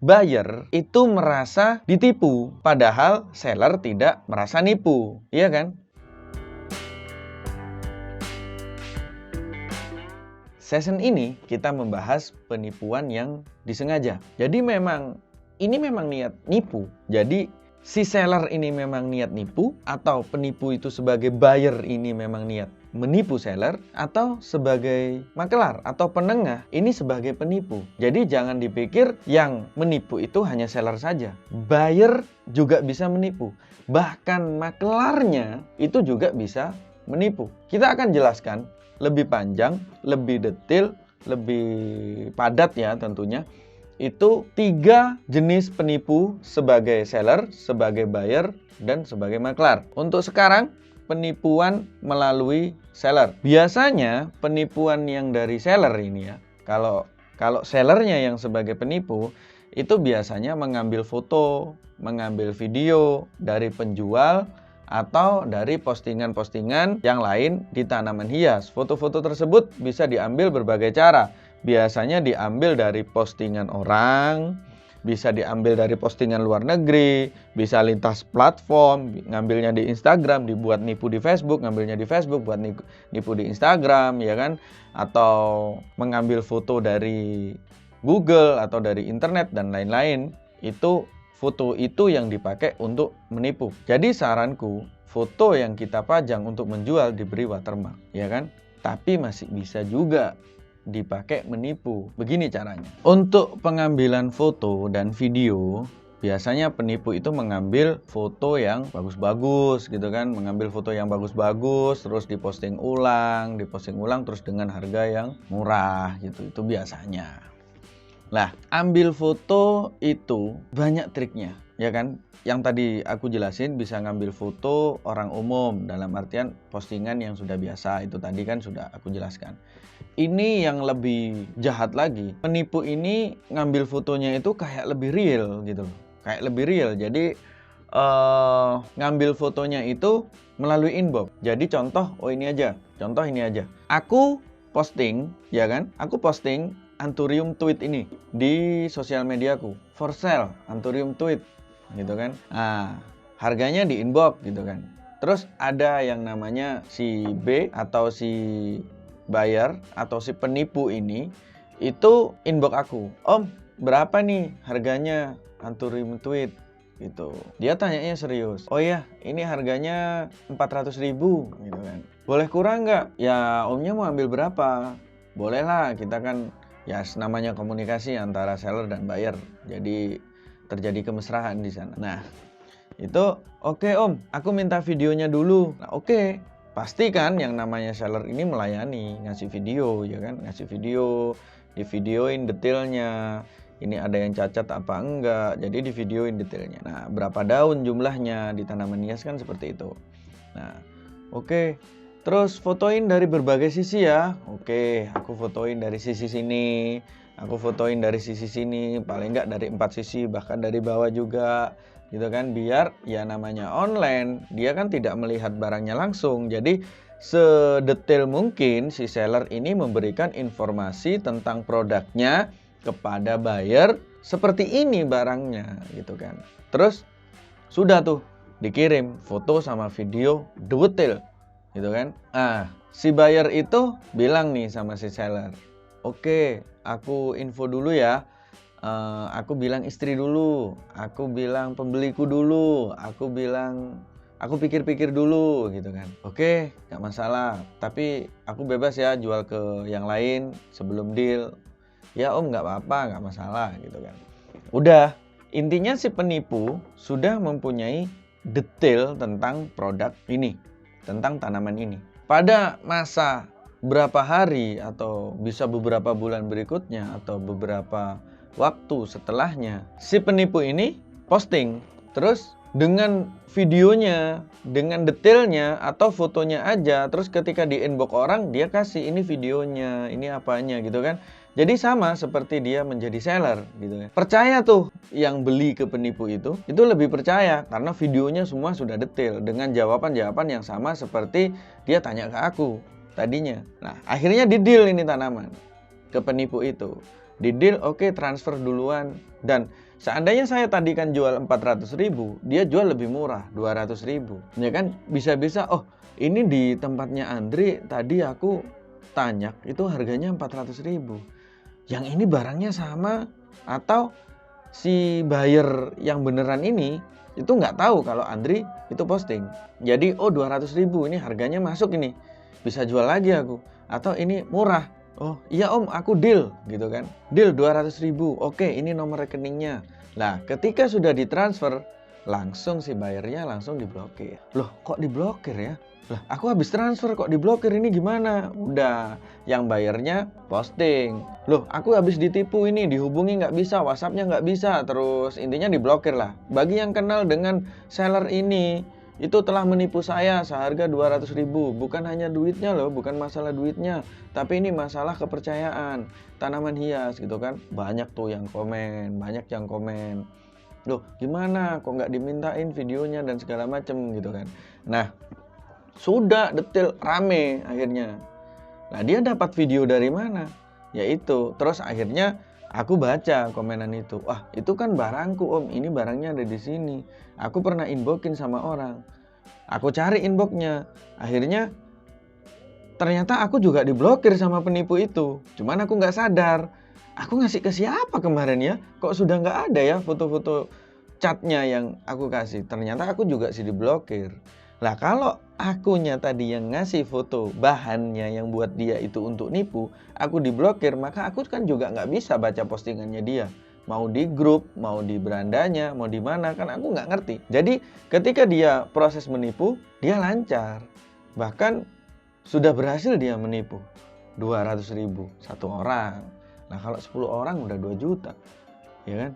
buyer itu merasa ditipu, padahal seller tidak merasa nipu, iya kan? Session ini kita membahas penipuan yang disengaja. Jadi ini memang niat nipu. Jadi si seller ini memang niat nipu, atau penipu itu sebagai buyer ini memang niat menipu seller, atau sebagai makelar atau penengah ini sebagai penipu. Jadi jangan dipikir yang menipu itu hanya seller saja. Buyer juga bisa menipu. Bahkan makelarnya itu juga bisa menipu. Kita akan jelaskan lebih panjang, lebih detail, lebih padat ya tentunya. Itu 3 jenis penipu sebagai seller, sebagai buyer, dan sebagai maklar. Untuk sekarang, penipuan melalui seller. Biasanya penipuan yang dari seller ini ya, kalau sellernya yang sebagai penipu, itu biasanya mengambil foto, mengambil video dari penjual, atau dari postingan-postingan yang lain di tanaman hias. Foto-foto tersebut bisa diambil berbagai cara. Biasanya diambil dari postingan orang, bisa diambil dari postingan luar negeri, bisa lintas platform, ngambilnya di Instagram, dibuat nipu di Facebook, ngambilnya di Facebook, buat nipu di Instagram, ya kan? Atau mengambil foto dari Google atau dari internet dan lain-lain. Itu foto itu yang dipakai untuk menipu. Jadi saranku, foto yang kita pajang untuk menjual diberi watermark, ya kan? Tapi masih bisa juga dipakai menipu. Begini caranya. Untuk pengambilan foto dan video, biasanya penipu itu mengambil foto yang bagus-bagus gitu kan, mengambil foto yang bagus-bagus terus diposting ulang terus dengan harga yang murah gitu. Itu biasanya. Lah, ambil foto itu banyak triknya, ya kan? Yang tadi aku jelasin bisa ngambil foto orang umum, dalam artian postingan yang sudah biasa, itu tadi kan sudah aku jelaskan. Ini yang lebih jahat lagi, penipu ini ngambil fotonya itu kayak lebih real gitu, kayak lebih real. Jadi ngambil fotonya itu melalui inbox. Jadi contoh ini aja. Aku posting, ya kan? Aku posting Anthurium tweet ini di sosial mediaku, for sale Anthurium tweet gitu kan. Nah, harganya di inbox gitu kan. Terus ada yang namanya si B atau si buyer atau si penipu ini itu inbox aku, "Om, berapa nih harganya Anthurium tweet?" gitu. Dia tanyanya serius. "Oh ya, ini harganya 400.000 gitu kan. Boleh kurang nggak?" "Ya, omnya mau ambil berapa?" "Boleh lah, kita kan ya namanya komunikasi antara seller dan buyer. Jadi terjadi kemesraan di sana." Nah, itu oke om, aku minta videonya dulu. Nah, oke. Pasti kan yang namanya seller ini melayani, ngasih video, ya kan? Ngasih video, divideoin detailnya. Ini ada yang cacat apa enggak, jadi divideoin detailnya. Nah, berapa daun jumlahnya di tanaman hias kan seperti itu. Nah, oke. Terus fotoin dari berbagai sisi ya. Oke, aku fotoin dari sisi sini, aku fotoin dari sisi sini, paling enggak dari 4 sisi, bahkan dari bawah juga. Gitu kan, biar ya namanya online, dia kan tidak melihat barangnya langsung. Jadi sedetail mungkin si seller ini memberikan informasi tentang produknya kepada buyer, seperti ini barangnya gitu kan. Terus sudah tuh dikirim foto sama video detail gitu kan. Si buyer itu bilang nih sama si seller, "Oke, aku info dulu ya. Aku bilang istri dulu, aku bilang pembeliku dulu, aku pikir-pikir dulu," gitu kan. "Oke, gak masalah, tapi aku bebas ya jual ke yang lain sebelum deal." "Ya om, gak apa-apa, gak masalah," gitu kan. Udah, intinya si penipu sudah mempunyai detail tentang produk ini, tentang tanaman ini. Pada masa berapa hari atau bisa beberapa bulan berikutnya atau beberapa waktu setelahnya, si penipu ini posting terus dengan videonya, dengan detailnya atau fotonya aja, terus ketika di inbox orang dia kasih ini videonya, ini apanya gitu kan. Jadi sama seperti dia menjadi seller gitu kan. Percaya tuh yang beli ke penipu itu lebih percaya karena videonya semua sudah detail dengan jawaban-jawaban yang sama seperti dia tanya ke aku tadinya. Nah, akhirnya di deal ini tanaman ke penipu itu. Di deal, oke, transfer duluan. Dan Seandainya saya tadi kan jual 400.000, dia jual lebih murah, 200.000. Ya kan, bisa-bisa, oh ini di tempatnya Andri tadi aku tanya itu harganya 400.000. Yang ini barangnya sama, atau si buyer yang beneran ini itu nggak tahu kalau Andri itu posting. Jadi, oh 200.000 ini harganya masuk ini, bisa jual lagi aku. Atau ini murah, oh iya om aku deal gitu kan, deal 200.000, oke ini nomor rekeningnya. Nah ketika sudah ditransfer, langsung si bayarnya langsung diblokir. Loh kok diblokir ya? Lah aku habis transfer kok diblokir, ini gimana? Udah, yang bayarnya posting. Loh aku habis ditipu ini, dihubungi nggak bisa, WhatsAppnya nggak bisa, terus intinya diblokir lah. Bagi yang kenal dengan seller ini, itu telah menipu saya seharga 200.000. Bukan hanya duitnya loh, bukan masalah duitnya, tapi ini masalah kepercayaan. Tanaman hias gitu kan, banyak tuh yang komen, banyak yang komen. Loh gimana kok nggak dimintain videonya dan segala macem gitu kan. Nah sudah detail, rame akhirnya. Nah dia dapat video dari mana? Yaitu, terus akhirnya aku baca komenan itu. Wah itu kan barangku om, ini barangnya ada di sini. Aku pernah inboxin sama orang. Aku cari inboxnya. Akhirnya ternyata aku juga diblokir sama penipu itu. Cuman aku nggak sadar. Aku ngasih ke siapa kemarin ya? Kok sudah nggak ada ya foto-foto chatnya yang aku kasih? Ternyata aku juga sih diblokir. Lah kalau akunya tadi yang ngasih foto bahannya yang buat dia itu untuk nipu, aku diblokir, maka aku kan juga nggak bisa baca postingannya dia. Mau di grup, mau di berandanya, mau di mana, kan aku nggak ngerti. Jadi ketika dia proses menipu, dia lancar. Bahkan sudah berhasil dia menipu 200.000 satu orang. Nah kalau 10 orang udah 2 juta, ya kan?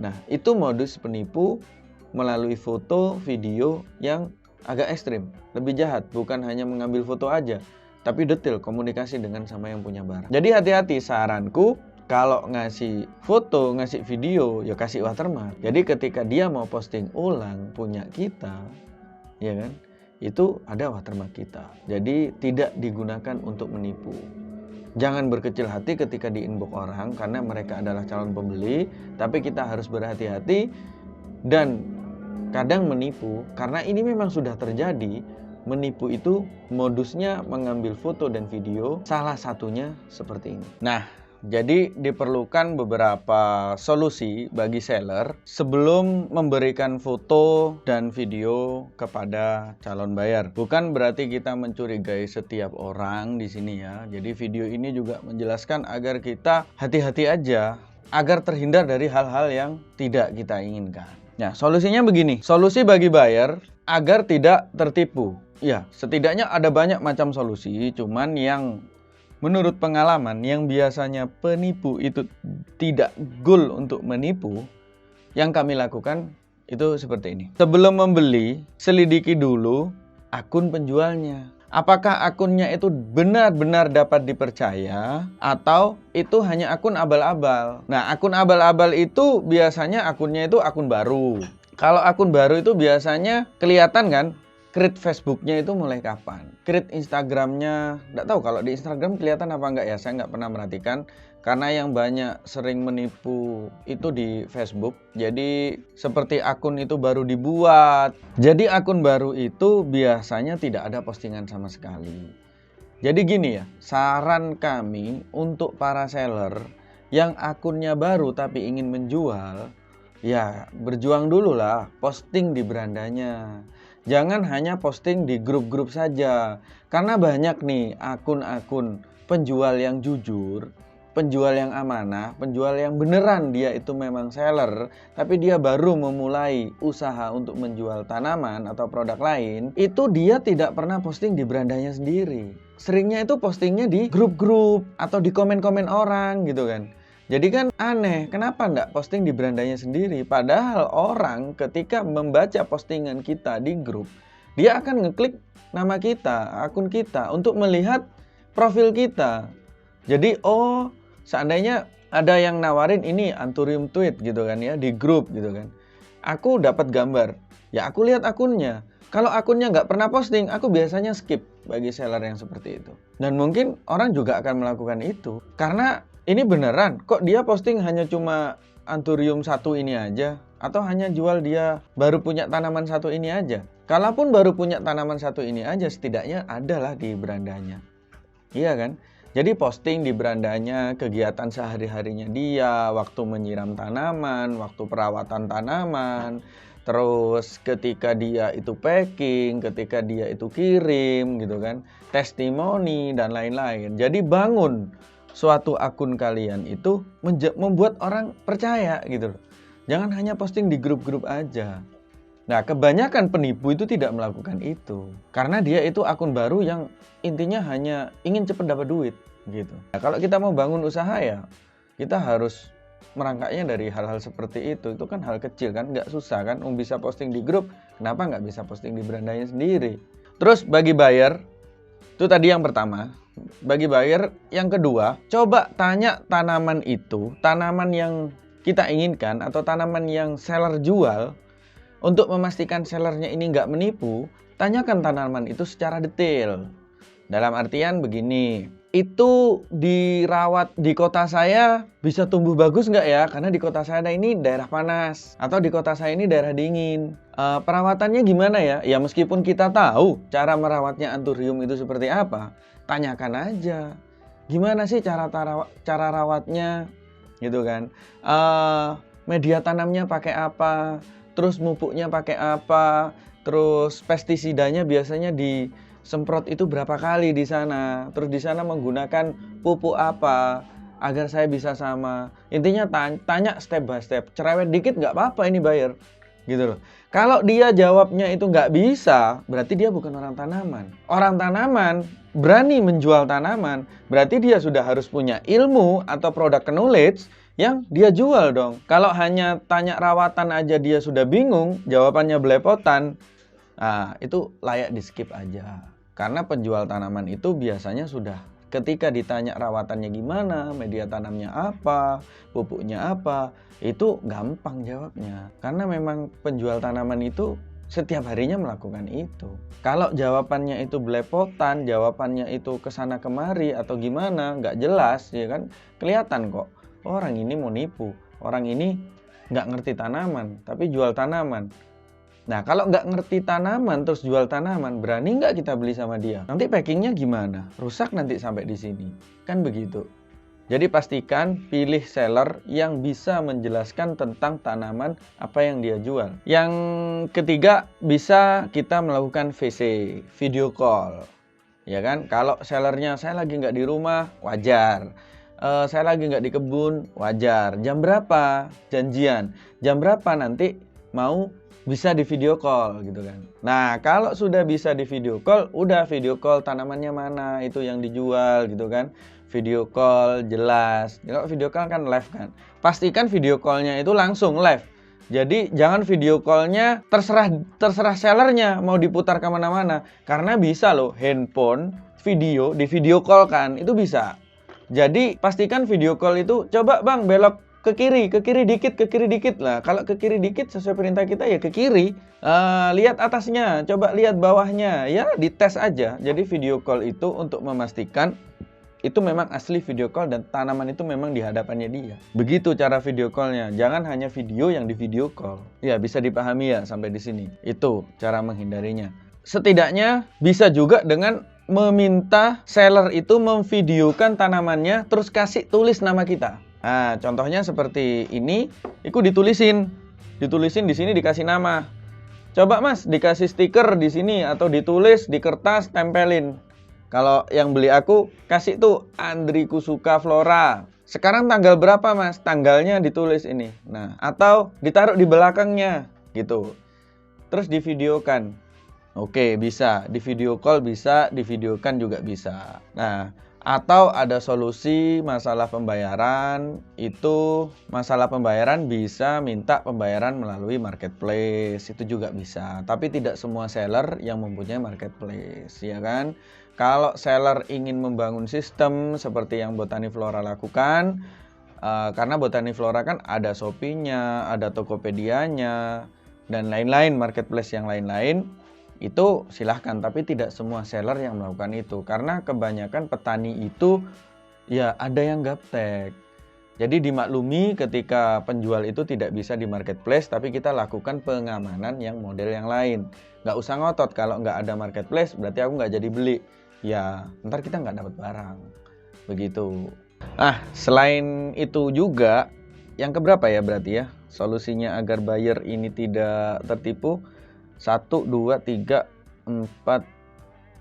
Nah itu modus penipu melalui foto, video yang agak ekstrim, lebih jahat, bukan hanya mengambil foto aja, tapi detail komunikasi dengan sama yang punya barang. Jadi hati-hati, saranku kalau ngasih foto, ngasih video, ya kasih watermark. Jadi ketika dia mau posting ulang punya kita, ya kan, itu ada watermark kita. Jadi tidak digunakan untuk menipu. Jangan berkecil hati ketika di inbox orang karena mereka adalah calon pembeli, tapi kita harus berhati-hati dan kadang menipu, karena ini memang sudah terjadi. Menipu itu modusnya mengambil foto dan video, salah satunya seperti ini. Nah, jadi diperlukan beberapa solusi bagi seller sebelum memberikan foto dan video kepada calon buyer. Bukan berarti kita mencurigai setiap orang di sini ya. Jadi video ini juga menjelaskan agar kita hati-hati aja, agar terhindar dari hal-hal yang tidak kita inginkan. Nah, solusinya begini. Solusi bagi buyer agar tidak tertipu. Ya, setidaknya ada banyak macam solusi, cuman yang menurut pengalaman yang biasanya penipu itu tidak goal untuk menipu, yang kami lakukan itu seperti ini. Sebelum membeli, selidiki dulu akun penjualnya. Apakah akunnya itu benar-benar dapat dipercaya atau itu hanya akun abal-abal. Nah, akun abal-abal itu biasanya akunnya itu akun baru. Kalau akun baru itu biasanya kelihatan kan, create Facebooknya itu mulai kapan, create Instagramnya, nggak tahu kalau di Instagram kelihatan apa enggak ya, saya nggak pernah merhatikan. Karena yang banyak sering menipu itu di Facebook. Jadi seperti akun itu baru dibuat. Jadi akun baru itu biasanya tidak ada postingan sama sekali. Jadi gini ya, saran kami untuk para seller yang akunnya baru tapi ingin menjual, ya berjuang dulu lah, posting di berandanya. Jangan hanya posting di grup-grup saja. Karena banyak nih akun-akun penjual yang jujur, penjual yang amanah, penjual yang beneran dia itu memang seller, tapi dia baru memulai usaha untuk menjual tanaman atau produk lain, itu dia tidak pernah posting di berandanya sendiri. Seringnya itu postingnya di grup-grup atau di komen-komen orang gitu kan. Jadi kan aneh, kenapa nggak posting di berandanya sendiri? Padahal orang ketika membaca postingan kita di grup, dia akan ngeklik nama kita, akun kita, untuk melihat profil kita. Jadi seandainya ada yang nawarin ini Anthurium tweet gitu kan ya, di grup gitu kan, aku dapat gambar, ya aku lihat akunnya. Kalau akunnya nggak pernah posting, aku biasanya skip bagi seller yang seperti itu. Dan mungkin orang juga akan melakukan itu, karena ini beneran, kok dia posting hanya cuma anthurium satu ini aja, atau hanya jual dia baru punya tanaman satu ini aja. Kalaupun baru punya tanaman satu ini aja, setidaknya adalah di berandanya. Iya kan? Jadi posting di berandanya kegiatan sehari-harinya dia, waktu menyiram tanaman, waktu perawatan tanaman, terus ketika dia itu packing, ketika dia itu kirim gitu kan, testimoni dan lain-lain. Jadi bangun suatu akun kalian itu membuat orang percaya gitu loh. Jangan hanya posting di grup-grup aja. Nah, kebanyakan penipu itu tidak melakukan itu. Karena dia itu akun baru yang intinya hanya ingin cepat dapat duit gitu. Nah, kalau kita mau bangun usaha ya, kita harus merangkaknya dari hal-hal seperti itu. Itu kan hal kecil kan, nggak susah kan. Bisa posting di grup, kenapa nggak bisa posting di berandanya sendiri? Terus bagi buyer, itu tadi yang pertama. Bagi buyer yang kedua, coba tanya tanaman itu, tanaman yang kita inginkan atau tanaman yang seller jual. Untuk memastikan sellernya ini nggak menipu, tanyakan tanaman itu secara detail. Dalam artian begini, itu dirawat di kota saya bisa tumbuh bagus nggak ya? Karena di kota saya ini daerah panas, atau di kota saya ini daerah dingin. Perawatannya gimana ya? Ya meskipun kita tahu cara merawatnya anthurium itu seperti apa, tanyakan aja. Gimana sih cara rawatnya? Gitu kan. Media tanamnya pakai apa? Terus pupuknya pakai apa, terus pestisidanya biasanya disemprot itu berapa kali di sana, terus di sana menggunakan pupuk apa, agar saya bisa sama. Intinya tanya step by step, cerewet dikit nggak apa-apa ini buyer, gitu loh. Kalau dia jawabnya itu nggak bisa, berarti dia bukan orang tanaman. Orang tanaman berani menjual tanaman, berarti dia sudah harus punya ilmu atau product knowledge yang dia jual dong. Kalau hanya tanya rawatan aja dia sudah bingung, jawabannya belepotan, nah itu layak di skip aja. Karena penjual tanaman itu biasanya sudah ketika ditanya rawatannya gimana, media tanamnya apa, pupuknya apa, itu gampang jawabnya. Karena memang penjual tanaman itu setiap harinya melakukan itu. Kalau jawabannya itu belepotan, jawabannya itu kesana kemari atau gimana, nggak jelas, ya kan, kelihatan kok. Orang ini mau nipu, orang ini nggak ngerti tanaman, tapi jual tanaman. Nah, kalau nggak ngerti tanaman terus jual tanaman, berani nggak kita beli sama dia? Nanti packingnya gimana? Rusak nanti sampai di sini. Kan begitu. Jadi pastikan pilih seller yang bisa menjelaskan tentang tanaman apa yang dia jual. Yang ketiga, bisa kita melakukan VC, video call. Ya kan? Kalau sellernya saya lagi nggak di rumah, wajar. Saya lagi nggak di kebun, wajar. Jam berapa? Janjian. Jam berapa nanti mau bisa di video call gitu kan. Nah, kalau sudah bisa di video call, udah video call tanamannya mana itu yang dijual gitu kan. Video call jelas. Kalau video call kan live kan. Pastikan video callnya itu langsung live. Jadi jangan video callnya terserah sellernya mau diputar kemana-mana. Karena bisa loh handphone video di video call kan itu bisa. Jadi pastikan video call itu coba bang belok ke kiri dikit lah. Kalau ke kiri dikit sesuai perintah kita ya ke kiri. Lihat atasnya, coba lihat bawahnya, ya dites aja. Jadi video call itu untuk memastikan itu memang asli video call dan tanaman itu memang di hadapannya dia. Begitu cara video callnya. Jangan hanya video yang di video call. Ya bisa dipahami ya sampai di sini. Itu cara menghindarinya. Setidaknya bisa juga dengan meminta seller itu memvideokan tanamannya terus kasih tulis nama kita. Nah, contohnya seperti ini, itu ditulisin di sini dikasih nama. Coba Mas dikasih stiker di sini atau ditulis di kertas tempelin. Kalau yang beli aku kasih tuh Andri Kusuka Flora. Sekarang tanggal berapa Mas? Tanggalnya ditulis ini. Nah, atau ditaruh di belakangnya gitu. Terus divideokan. Oke, bisa. Di video call bisa, di videokan juga bisa. Nah, atau ada solusi masalah pembayaran. Itu masalah pembayaran bisa minta pembayaran melalui marketplace. Itu juga bisa. Tapi tidak semua seller yang mempunyai marketplace, ya kan? Kalau seller ingin membangun sistem seperti yang Botani Flora lakukan, karena Botani Flora kan ada Shopee-nya, ada Tokopedia-nya, dan lain-lain, marketplace yang lain-lain, itu silahkan, tapi tidak semua seller yang melakukan itu. Karena kebanyakan petani itu ya ada yang gaptek. Jadi dimaklumi ketika penjual itu tidak bisa di marketplace, tapi kita lakukan pengamanan yang model yang lain. Nggak usah ngotot, kalau nggak ada marketplace berarti aku nggak jadi beli. Ya, ntar kita nggak dapat barang. Begitu. Selain itu juga, yang keberapa ya berarti ya? Solusinya agar buyer ini tidak tertipu. 1, 2, 3, 4,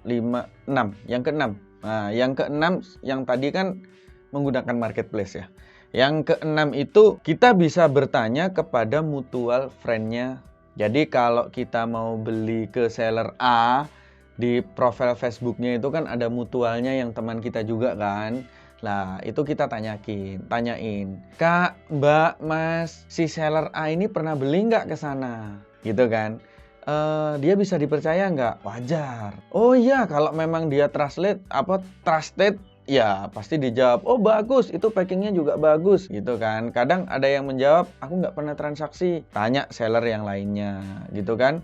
5, 6. Yang keenam. Nah, yang keenam yang tadi kan menggunakan marketplace ya. Yang keenam itu kita bisa bertanya kepada mutual friend-nya. Jadi kalau kita mau beli ke seller A, di profil Facebook-nya itu kan ada mutualnya yang teman kita juga kan. Nah, itu kita tanyain. Kak, Mbak, Mas, si seller A ini pernah beli nggak ke sana? Gitu kan. Dia bisa dipercaya nggak? Wajar. Oh iya, kalau memang dia trusted, ya pasti dijawab, oh bagus, itu packingnya juga bagus gitu kan. Kadang ada yang menjawab, aku nggak pernah transaksi. Tanya seller yang lainnya gitu kan.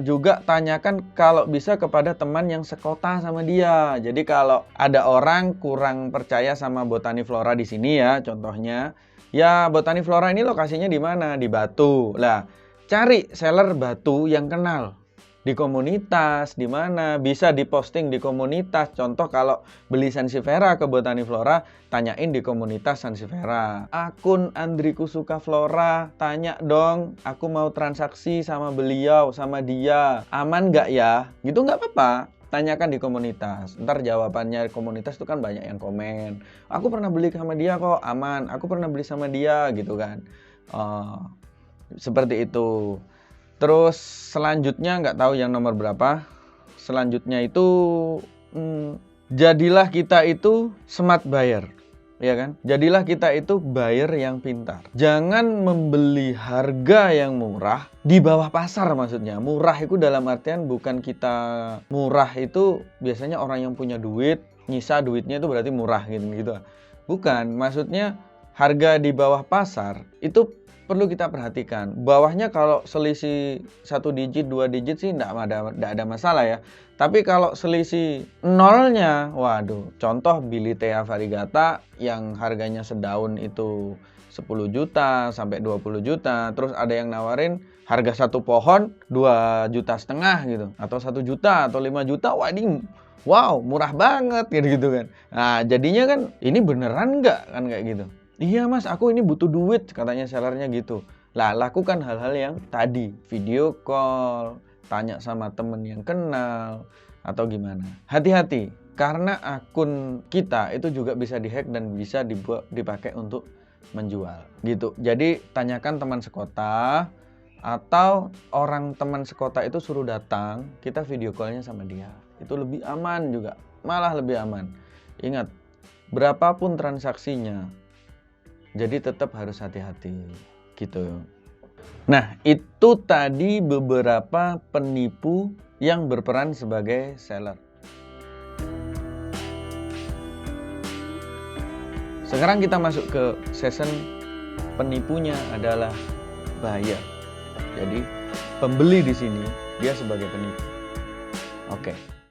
Juga tanyakan kalau bisa kepada teman yang sekota sama dia. Jadi kalau ada orang kurang percaya sama Botani Flora di sini ya, contohnya, ya Botani Flora ini lokasinya di mana? Di Batu. Lah, cari seller Batu yang kenal. Di komunitas, di mana bisa diposting di komunitas. Contoh kalau beli Sansevieria ke Botani Flora, tanyain di komunitas Sansevieria. Akun Andriku Suka Flora, tanya dong, aku mau transaksi sama beliau, sama dia, aman nggak ya? Gitu nggak apa-apa. Tanyakan di komunitas. Ntar jawabannya komunitas itu kan banyak yang komen. Aku pernah beli sama dia kok, aman. Aku pernah beli sama dia, gitu kan. Seperti itu. Terus selanjutnya nggak tahu yang nomor berapa. Selanjutnya itu jadilah kita itu smart buyer, ya kan? Jadilah kita itu buyer yang pintar. Jangan membeli harga yang murah di bawah pasar maksudnya. Murah itu dalam artian bukan kita murah itu biasanya orang yang punya duit, nyisa duitnya itu berarti murah gitu. Bukan, maksudnya harga di bawah pasar itu perlu kita perhatikan. Bawahnya kalau selisih 1 digit, 2 digit sih enggak ada masalah ya. Tapi kalau selisih nolnya, waduh. Contoh Bilitea variegata yang harganya sedaun itu 10 juta sampai 20 juta. Terus ada yang nawarin harga satu pohon 2,5 juta gitu. Atau 1 juta atau 5 juta. Wow, murah banget gitu kan. Nah, jadinya kan ini beneran nggak kan kayak gitu. Iya mas, aku ini butuh duit, katanya sellernya gitu. Lah, lakukan hal-hal yang tadi, video call, tanya sama temen yang kenal, atau gimana. Hati-hati, karena akun kita itu juga bisa dihack dan bisa dipakai untuk menjual, gitu. Jadi, tanyakan teman sekota, atau orang teman sekota itu suruh datang, kita video callnya sama dia. Itu lebih aman juga, malah lebih aman. Ingat, berapapun transaksinya, jadi tetap harus hati-hati gitu. Nah, itu tadi beberapa penipu yang berperan sebagai seller. Sekarang kita masuk ke season penipunya adalah buyer. Jadi pembeli di sini dia sebagai penipu. Oke.